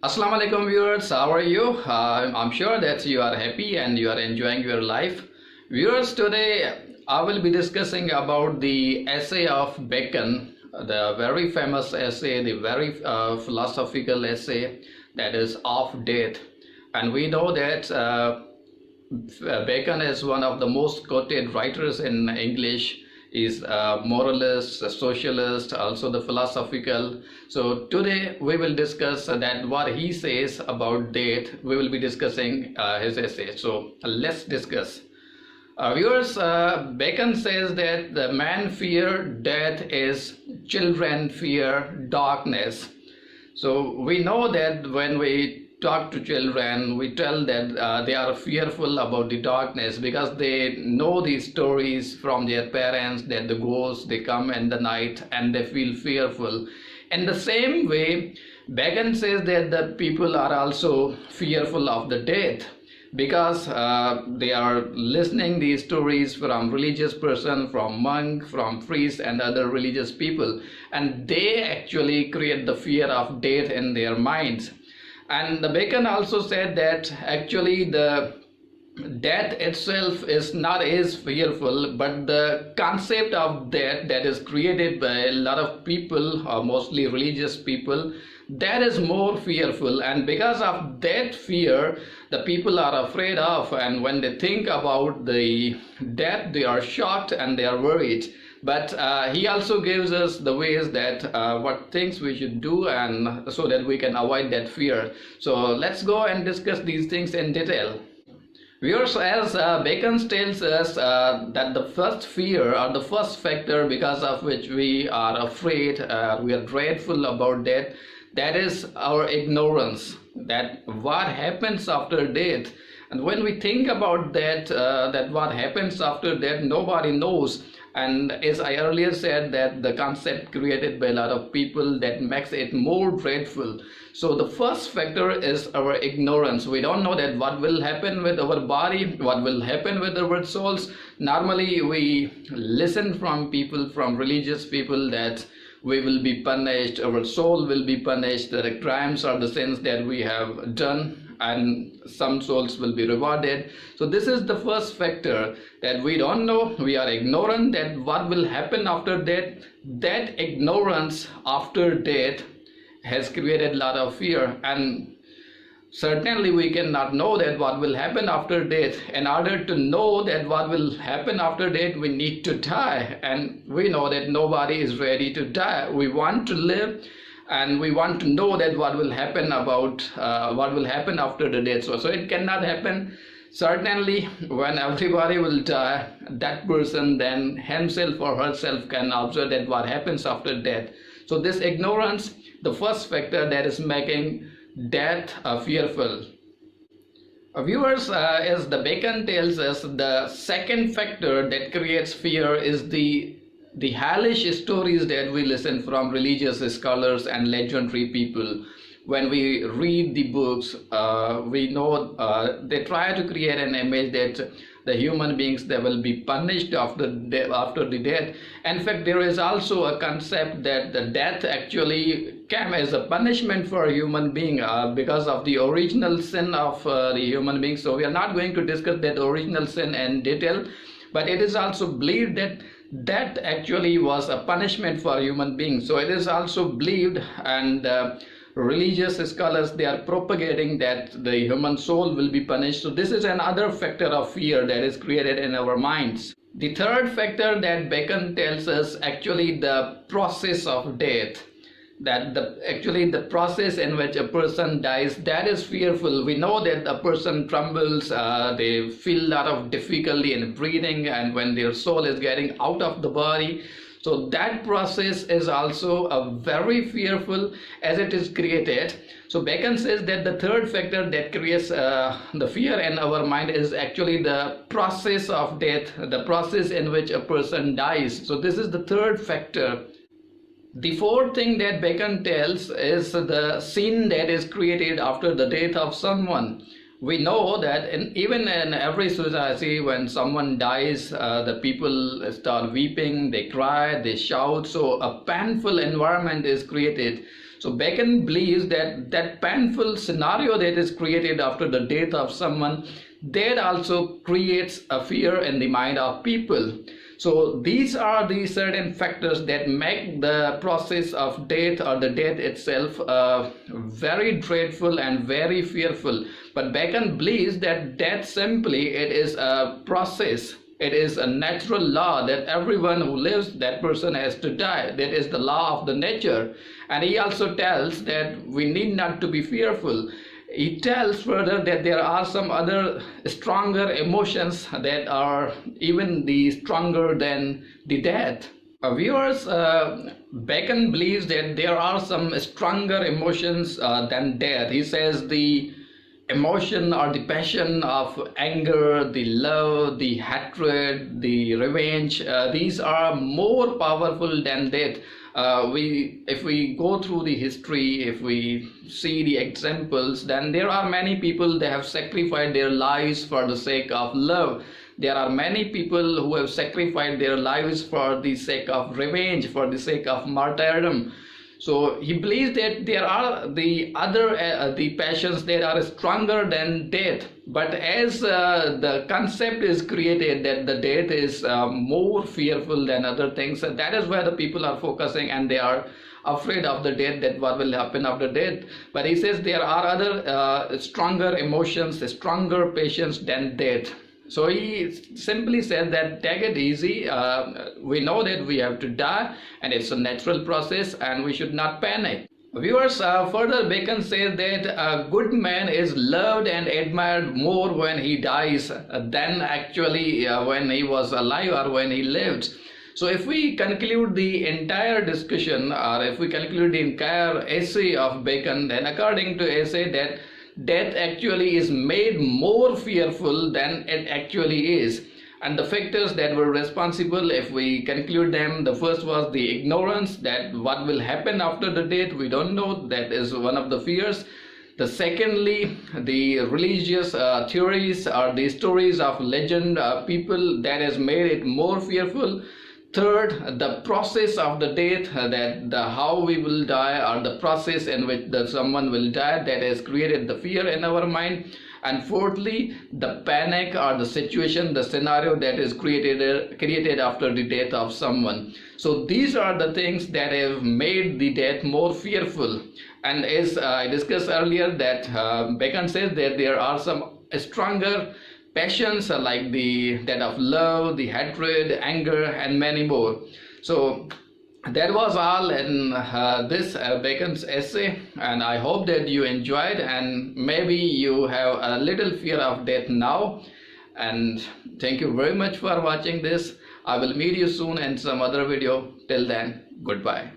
Assalamu alaikum viewers, how are you? I'm sure that you are happy and you are enjoying your life. Viewers, today I will be discussing about the essay of Bacon, the very famous essay, the very philosophical essay that is Of Death. And we know that Bacon is one of the most quoted writers in English. Is a moralist, a socialist, also the philosophical. So today we will discuss that what he says about death. We will be discussing his essay. So let's discuss. Viewers, Bacon says that the man fear death is children fear darkness. So we know that when we talk to children, we tell that they are fearful about the darkness because they know these stories from their parents that the ghosts they come in the night and they feel fearful. In the same way, Bacon says that the people are also fearful of the death because they are listening these stories from religious person, from monk, from priest and other religious people, and they actually create the fear of death in their minds. And the Bacon also said that actually the death itself is not as fearful, but the concept of death that is created by a lot of people, mostly religious people, that is more fearful. And because of that fear, the people are afraid of, and when they think about the death, they are shocked and they are worried. But he also gives us the ways that what things we should do and so that we can avoid that fear. So let's go and discuss these things in detail. Viewers, as Bacon tells us that the first fear or the first factor because of which we are afraid, we are dreadful about death, that is our ignorance, that what happens after death. And when we think about that, that what happens after death, nobody knows. And as I earlier said, that the concept created by a lot of people that makes it more dreadful. So the first factor is our ignorance. We don't know that what will happen with our body, what will happen with our souls. Normally we listen from people, from religious people, that we will be punished, our soul will be punished, the crimes or the sins that we have done, and some souls will be rewarded. So this is the first factor, that we don't know, we are ignorant that what will happen after death. That ignorance after death has created a lot of fear, and certainly we cannot know that what will happen after death. In order to know that what will happen after death, we need to die, and we know that nobody is ready to die. We want to live, and we want to know that what will happen about what will happen after the death. So it cannot happen. Certainly when everybody will die, that person then himself or herself can observe that what happens after death. So this ignorance, the first factor that is making death fearful. Viewers, as the Bacon tells us, the second factor that creates fear is the hellish stories that we listen from religious scholars and legendary people. When we read the books, we know they try to create an image that the human beings, they will be punished after the death. In fact, there is also a concept that the death actually came as a punishment for a human being because of the original sin of the human being. So we are not going to discuss that original sin in detail, but it is also believed that that actually was a punishment for human beings. So it is also believed, and religious scholars, they are propagating that the human soul will be punished. So this is another factor of fear that is created in our minds. The third factor that Bacon tells us, actually the process of death, that the process in which a person dies, that is fearful. We know that a person trembles, they feel a lot of difficulty in breathing, and when their soul is getting out of the body. So that process is also a very fearful as it is created. So Bacon says that the third factor that creates the fear in our mind is actually the process of death, the process in which a person dies. So this is the third factor. The fourth thing that Bacon tells is the scene that is created after the death of someone. We know that even in every society, when someone dies, the people start weeping, they cry, they shout. So a painful environment is created. So Bacon believes that that painful scenario that is created after the death of someone, that also creates a fear in the mind of people. So these are the certain factors that make the process of death or the death itself very dreadful and very fearful. But Bacon believes that death simply, it is a process. It is a natural law that everyone who lives, that person has to die. That is the law of the nature. And he also tells that we need not to be fearful. He tells further that there are some other stronger emotions that are even the stronger than the death. Viewers, Bacon believes that there are some stronger emotions than death. He says the emotion or the passion of anger, the love, the hatred, the revenge, these are more powerful than death. If we go through the history, if we see the examples, then there are many people that have sacrificed their lives for the sake of love. There are many people who have sacrificed their lives for the sake of revenge, for the sake of martyrdom. So he believes that there are the other the passions that are stronger than death. But as the concept is created that the death is more fearful than other things, that is where the people are focusing, and they are afraid of the death, that what will happen after death. But he says there are other stronger emotions, stronger passions than death. So he simply said that take it easy. We know that we have to die and it's a natural process and we should not panic. Viewers, further Bacon says that a good man is loved and admired more when he dies than actually when he was alive or when he lived. So if we conclude the entire discussion, or if we conclude the entire essay of Bacon, then according to essay that death actually is made more fearful than it actually is. And the factors that were responsible, if we conclude them, the first was the ignorance, that what will happen after the death we don't know, that is one of the fears. The secondly, the religious theories or the stories of legend people, that has made it more fearful. Third, the process of the death, how we will die, or the process in which someone will die, that has created the fear in our mind. And fourthly, the panic or the situation, the scenario that is created after the death of someone. So these are the things that have made the death more fearful. And as I discussed earlier, that Bacon says that there are some stronger passions like that of love, the hatred, anger, and many more. So that was all in this Bacon's essay, and I hope that you enjoyed, and maybe you have a little fear of death now. And thank you very much for watching this. I will meet you soon in some other video. Till then, goodbye.